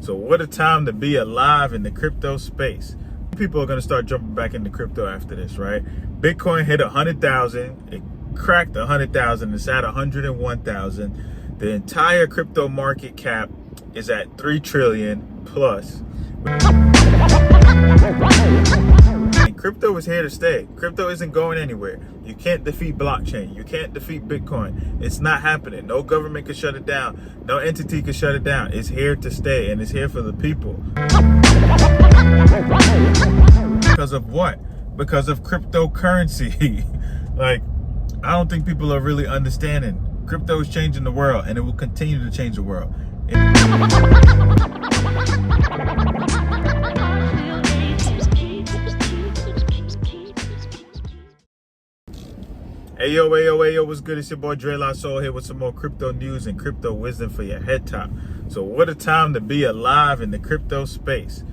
So what a time to be alive in the crypto space. People are going to start jumping back into crypto after this, right? Bitcoin hit 100,000. It cracked 100,000. It's at 101,000. The entire crypto market cap is at 3 trillion plus. And crypto is here to stay. Crypto isn't going anywhere. You can't defeat blockchain. You can't defeat Bitcoin. It's not happening. No government can shut it down. No entity can shut it down. It's here to stay, and it's here for the people. Because of what? Because of cryptocurrency. Like, I don't think people are really understanding. Crypto is changing the world, and it will continue to change the world. Ayo, what's good? It's your boy Dre La Soul here with some more crypto news and crypto wisdom for your head top. So what a time to be alive in the crypto space,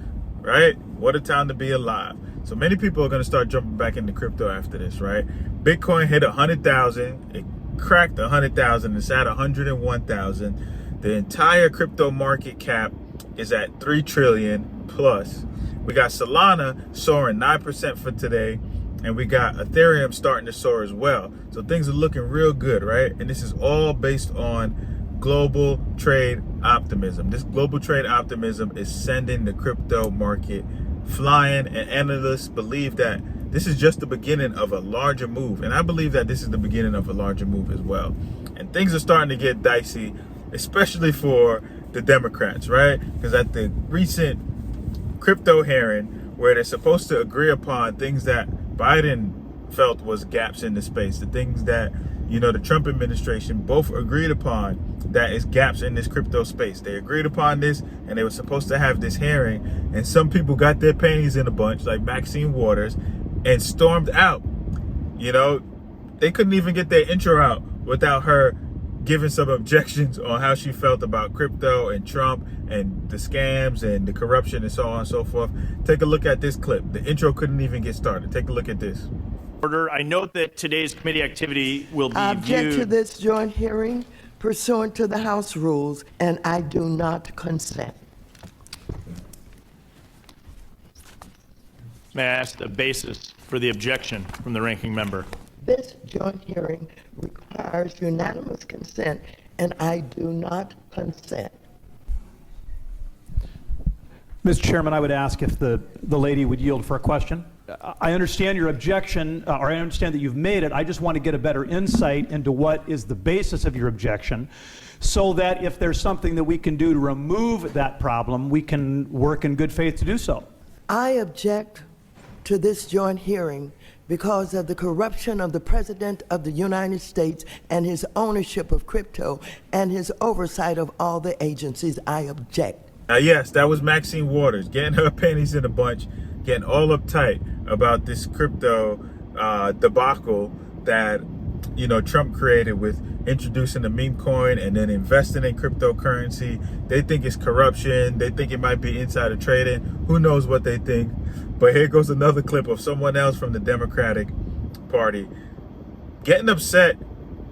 right? What a time to be alive. So many people are going to start jumping back into crypto after this, right? Bitcoin hit 100,000. It cracked 100,000. It's at 101,000. The entire crypto market cap is at 3 trillion plus. We got Solana soaring 9% for today. And we got Ethereum starting to soar as well. So things are looking real good, right? And this is all based on global trade optimism. This global trade optimism is sending the crypto market flying, and analysts believe that this is just the beginning of a larger move. And I believe that this is the beginning of a larger move as well. And things are starting to get dicey, especially for the Democrats, right? Because at the recent crypto hearing, where they're supposed to agree upon things that Biden felt was gaps in the space, the things that, you know, the Trump administration both agreed upon that is gaps in this crypto space. They agreed upon this, and they were supposed to have this hearing, and some people got their panties in a bunch, like Maxine Waters, and stormed out. You know, they couldn't even get their intro out without her giving some objections on how she felt about crypto and Trump and the scams and the corruption and so on and so forth. Take a look at this clip. The intro couldn't even get started. Take a look at this. Order. I note that today's committee activity will be I object to this joint hearing pursuant to the House rules, and I do not consent. May I ask the basis for the objection from the ranking member? This joint hearing requires unanimous consent, and I do not consent. Mr. Chairman, I would ask if the lady would yield for a question. I understand your objection, or I understand that you've made it. I just want to get a better insight into what is the basis of your objection, so that if there's something that we can do to remove that problem, we can work in good faith to do so. I object to this joint hearing because of the corruption of the President of the United States and his ownership of crypto and his oversight of all the agencies. I object. Yes, that was Maxine Waters getting her panties in a bunch, getting all uptight about this crypto debacle that, you know, Trump created with introducing the meme coin and then investing in cryptocurrency. They think it's corruption. They think it might be insider trading. Who knows what they think? But here goes another clip of someone else from the Democratic Party getting upset,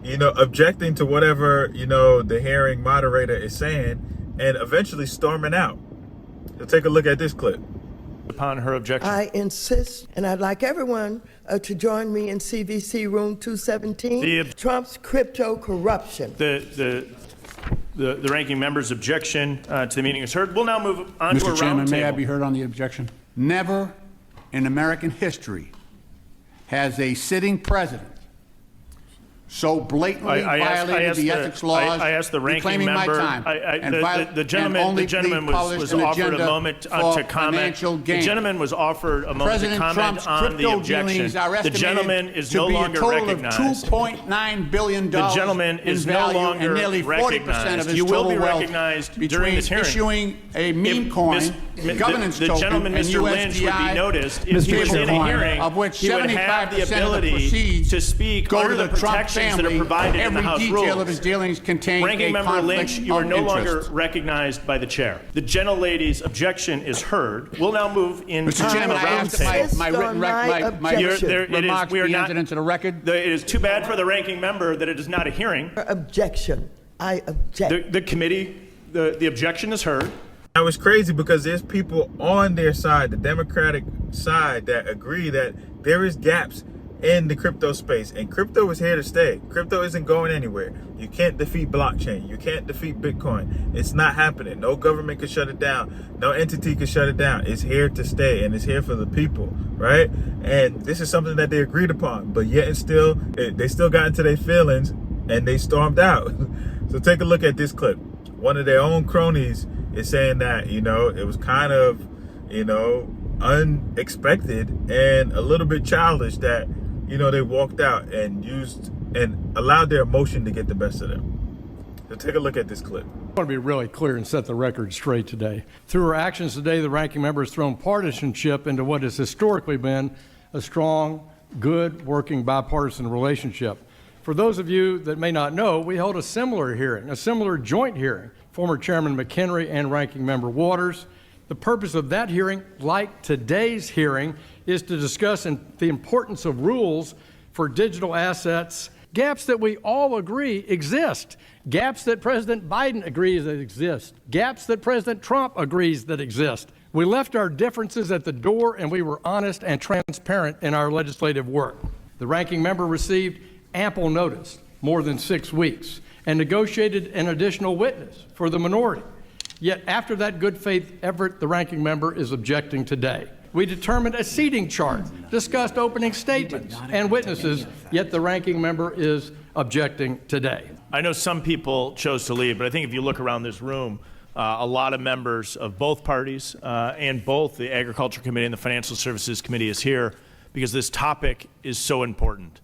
you know, objecting to whatever, you know, the hearing moderator is saying, and eventually storming out. So take a look at this clip. Upon her objection. I insist, and I'd like everyone to join me in CVC room 217, Trump's crypto corruption. The ranking member's objection to the meeting is heard. We'll now move on to a round Mr. Chairman, may I table. be heard on the objection? Never in American history has a sitting president so blatantly violated the ethics laws. I asked the ranking member. The gentleman was offered a moment to comment. The gentleman was offered a moment to comment on the objection. The gentleman is no longer recognized. $2.9 billion. The gentleman is no longer recognized. You will be recognized during this hearing. Issuing a meme coin, governance token, the gentleman, Mr. Lynch, would be noticed if he was in a hearing. Of which he would have the 75% of the ability proceeds to speak under the protections that are provided in the House rules. Every detail of his dealings contains Ranking Member Lynch, you are no longer recognized by the chair. The gentlelady's objection is heard. We'll now move into Mr. Chairman, I ask that my written remarks be entered into the record. It is too bad for the ranking member that it is not a hearing. Objection. I object. The committee, the objection is heard. Now it's crazy because there's people on their side, the Democratic side, that agree that there is gaps in the crypto space, and crypto is here to stay. Crypto isn't going anywhere. You can't defeat blockchain. You can't defeat Bitcoin. It's not happening. No government can shut it down. No entity can shut it down. It's here to stay, and it's here for the people, right? And this is something that they agreed upon, but yet and still, they still got into their feelings and they stormed out. So take a look at this clip. One of their own cronies is saying that, it was kind of, unexpected and a little bit childish that, they walked out and used and allowed their emotion to get the best of them. So take a look at this clip. I want to be really clear and set the record straight today. Through our actions today, the ranking member has thrown partisanship into what has historically been a strong, good, working bipartisan relationship. For those of you that may not know, we held a similar hearing, a similar joint hearing, former Chairman McHenry and Ranking Member Waters. The purpose of that hearing, like today's hearing, is to discuss the importance of rules for digital assets, gaps that we all agree exist, gaps that President Biden agrees that exist, gaps that President Trump agrees that exist. We left our differences at the door, and we were honest and transparent in our legislative work. The ranking member received ample notice, more than 6 weeks, and negotiated an additional witness for the minority. Yet after that good faith effort, the ranking member is objecting today. We determined a seating chart, discussed opening statements and witnesses, yet the ranking member is objecting today. I know some people chose to leave, but I think if you look around this room, a lot of members of both parties and both the Agriculture Committee and the Financial Services Committee is here because this topic is so important.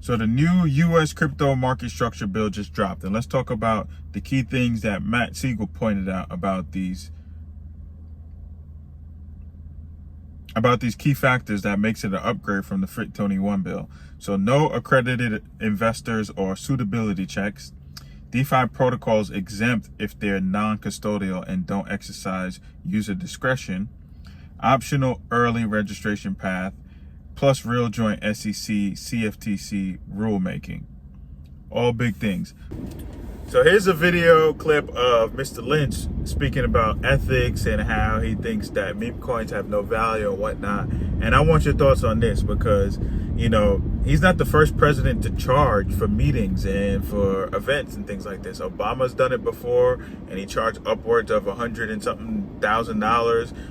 So the new U.S. crypto market structure bill just dropped, and let's talk about the key things that Matt Siegel pointed out about these key factors that makes it an upgrade from the FIT21 bill. So no accredited investors or suitability checks. DeFi protocols exempt if they're non-custodial and don't exercise user discretion. Optional early registration path, plus real joint SEC, CFTC rulemaking. All big things. So here's a video clip of Mr. Lynch speaking about ethics and how he thinks that meme coins have no value and whatnot. And I want your thoughts on this because, he's not the first president to charge for meetings and for events and things like this. Obama's done it before, and he charged upwards of $100 and something thousand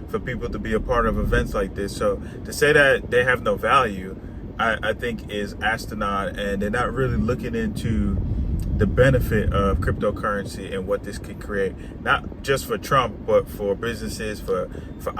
for people to be a part of events like this. So to say that they have no value, I think is asinine, and they're not really looking into the benefit of cryptocurrency and what this could create, not just for Trump, but for businesses, for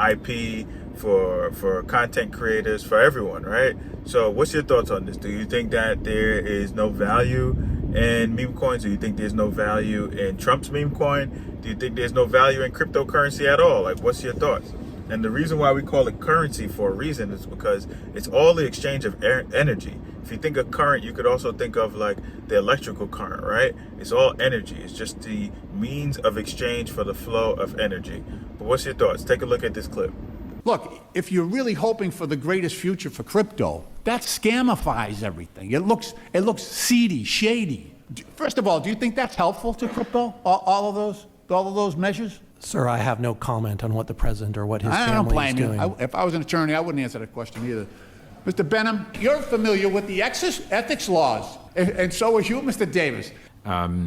IP, for content creators, for everyone, right? So what's your thoughts on this? Do you think that there is no value in meme coins? Do you think there's no value in Trump's meme coin? Do you think there's no value in cryptocurrency at all? Like, what's your thoughts? And the reason why we call it currency for a reason is because it's all the exchange of energy. If you think of current, you could also think of like the electrical current, right? It's all energy. It's just the means of exchange for the flow of energy. But what's your thoughts? Take a look at this clip. Look, if you're really hoping for the greatest future for crypto, that scamifies everything. It looks seedy, shady. First of all, do you think that's helpful to crypto? All of those measures? Sir, I have no comment on what the president or what his I family don't blame is doing. you. If I was an attorney, I wouldn't answer that question either. Mr. Benham, you're familiar with the ethics laws, and so is you, Mr. Davis. All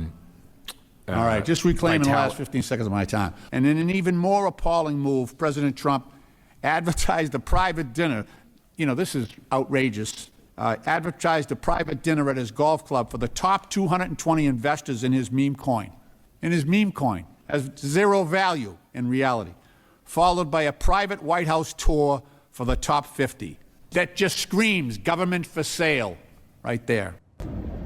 right, just reclaiming the last 15 seconds of my time. And in an even more appalling move, President Trump advertised a private dinner. This is outrageous. Advertised a private dinner at his golf club for the top 220 investors in his meme coin. Has zero value in reality, followed by a private White House tour for the top 50. That just screams government for sale right there.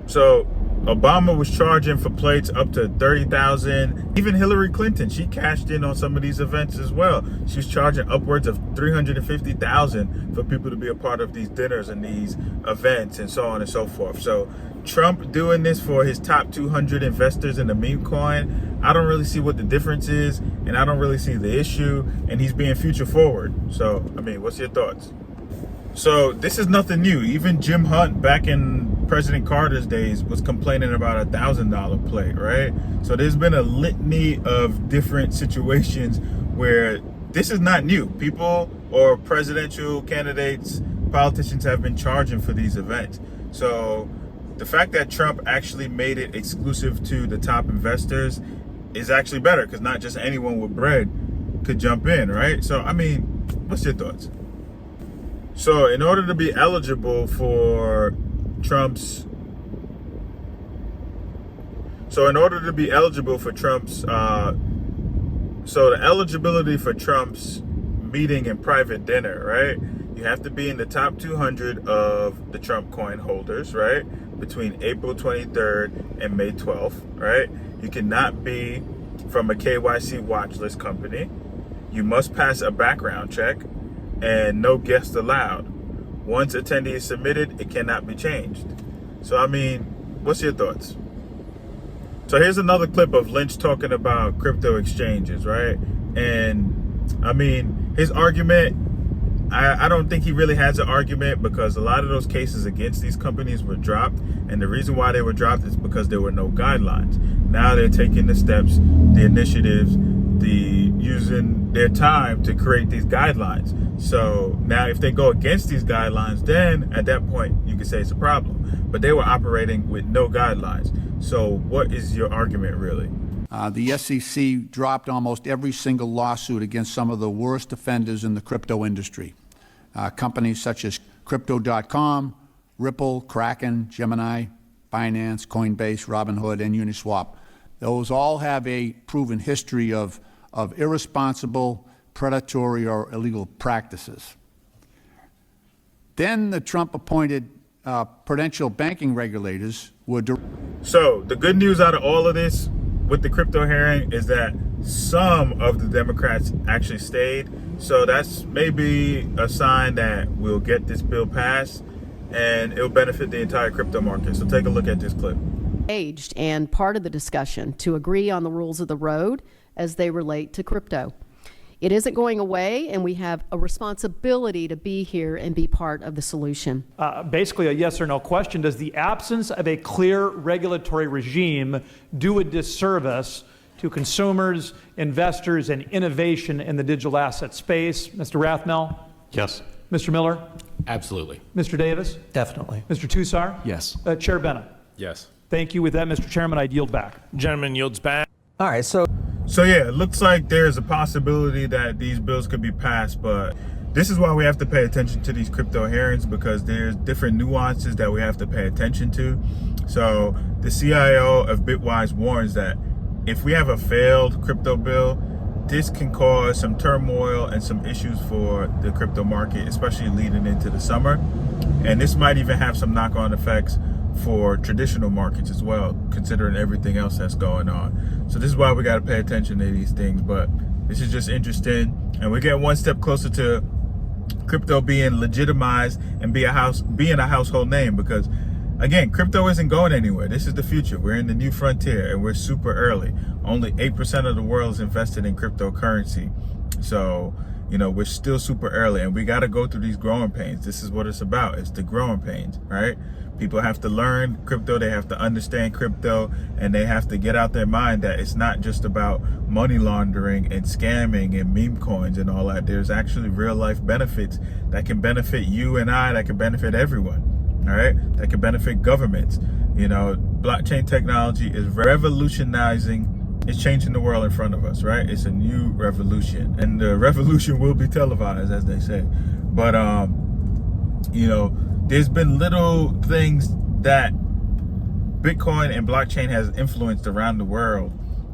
So Obama was charging for plates up to $30,000. Even Hillary Clinton, she cashed in on some of these events as well. She was charging upwards of $350,000 for people to be a part of these dinners and these events and so on and so forth. So Trump doing this for his top 200 investors in the meme coin, I don't really see what the difference is, and I don't really see the issue, and he's being future forward. So, what's your thoughts? So this is nothing new. Even Jim Hunt back in President Carter's days was complaining about $1,000 play, right? So there's been a litany of different situations where this is not new. People or presidential candidates, politicians have been charging for these events. So the fact that Trump actually made it exclusive to the top investors is actually better, because not just anyone with bread could jump in, right? So, I mean, what's your thoughts? So in order to be eligible for Trump's so the eligibility for Trump's meeting and private dinner, right? You have to be in the top 200 of the Trump coin holders, right? Between April 23rd and May 12th, right? You cannot be from a KYC watch list company. You must pass a background check, and no guests allowed. Once attendee is submitted, it cannot be changed. So, I mean, what's your thoughts? So here's another clip of Lynch talking about crypto exchanges, right? And I mean, his argument, I don't think he really has an argument, because a lot of those cases against these companies were dropped. And the reason why they were dropped is because there were no guidelines. Now they're taking the steps, the initiatives, using their time to create these guidelines. So now if they go against these guidelines, then at that point you can say it's a problem. But they were operating with no guidelines. So what is your argument really? The SEC dropped almost every single lawsuit against some of the worst offenders in the crypto industry. Companies such as Crypto.com, Ripple, Kraken, Gemini, Binance, Coinbase, Robinhood, and Uniswap. Those all have a proven history of irresponsible, predatory, or illegal practices. Then the Trump-appointed prudential banking regulators would... So the good news out of all of this with the crypto hearing is that some of the Democrats actually stayed. So that's maybe a sign that we'll get this bill passed and it'll benefit the entire crypto market. So take a look at this clip. And part of the discussion to agree on the rules of the road as they relate to crypto. It isn't going away, and we have a responsibility to be here and be part of the solution. Basically a yes or no question. Does the absence of a clear regulatory regime do a disservice to consumers, investors, and innovation in the digital asset space? Mr. Rathmel? Yes. Mr. Miller? Absolutely. Mr. Davis? Definitely. Mr. Tussar? Yes. Chair Benham? Yes. Thank you. With that, Mr. Chairman, I yield back. Gentleman yields back. All right, so yeah, it looks like there's a possibility that these bills could be passed, but this is why we have to pay attention to these crypto hearings, because there's different nuances that we have to pay attention to. So the CIO of Bitwise warns that if we have a failed crypto bill, this can cause some turmoil and some issues for the crypto market, especially leading into the summer. And this might even have some knock-on effects for traditional markets as well, considering everything else that's going on. So this is why we got to pay attention to these things. But this is just interesting, and we're getting one step closer to crypto being legitimized and being a household name, because again, crypto isn't going anywhere. This is the future. We're in the new frontier, and we're super early. Only 8% of the world is invested in cryptocurrency. So, you know, we're still super early, and we got to go through these growing pains. This is what it's about. It's the growing pains, right? People have to learn crypto, they have to understand crypto, and they have to get out their mind that it's not just about money laundering and scamming and meme coins and all that. There's actually real life benefits that can benefit you and I, that can benefit everyone, all right? That can benefit governments. You know, blockchain technology is revolutionizing, it's changing the world in front of us, right? It's a new revolution, and the revolution will be televised, as they say. But, you know, there's been little things that Bitcoin and blockchain has influenced around the world,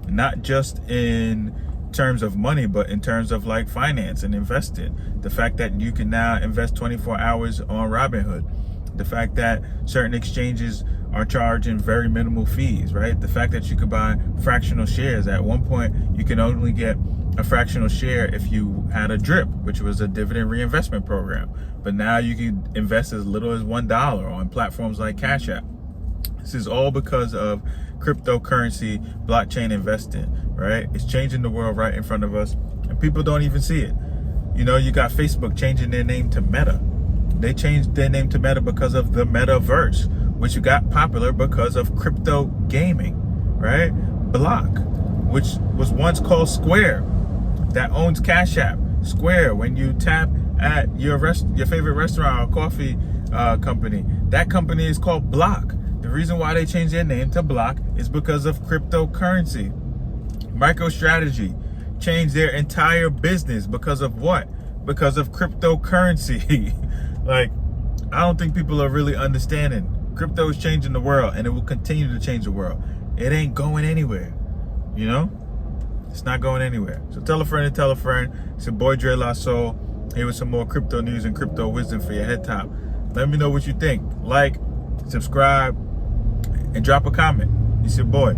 not just in terms of money, but in terms of like finance and investing. The fact that you can now invest 24 hours on Robinhood. The fact that certain exchanges are charging very minimal fees, right? The fact that you could buy fractional shares. At one point, you can only get a fractional share if you had a DRIP, which was a dividend reinvestment program. But now you can invest as little as $1 on platforms like Cash App. This is all because of cryptocurrency, blockchain investing, right? It's changing the world right in front of us, and people don't even see it. You know, you got Facebook changing their name to Meta, They changed their name to Meta because of the metaverse, which got popular because of crypto gaming, right? Block, which was once called Square, that owns Cash App. Square, when you tap at your favorite restaurant or coffee company, that company is called Block. The reason why they changed their name to Block is because of cryptocurrency. MicroStrategy changed their entire business because of what? Because of cryptocurrency. Like, I don't think people are really understanding. Crypto is changing the world, and it will continue to change the world. It ain't going anywhere, you know? It's not going anywhere. So tell a friend and tell a friend. It's your boy Dre La Soul. Here with some more crypto news and crypto wisdom for your head top. Let me know what you think. Like, subscribe, and drop a comment. It's your boy.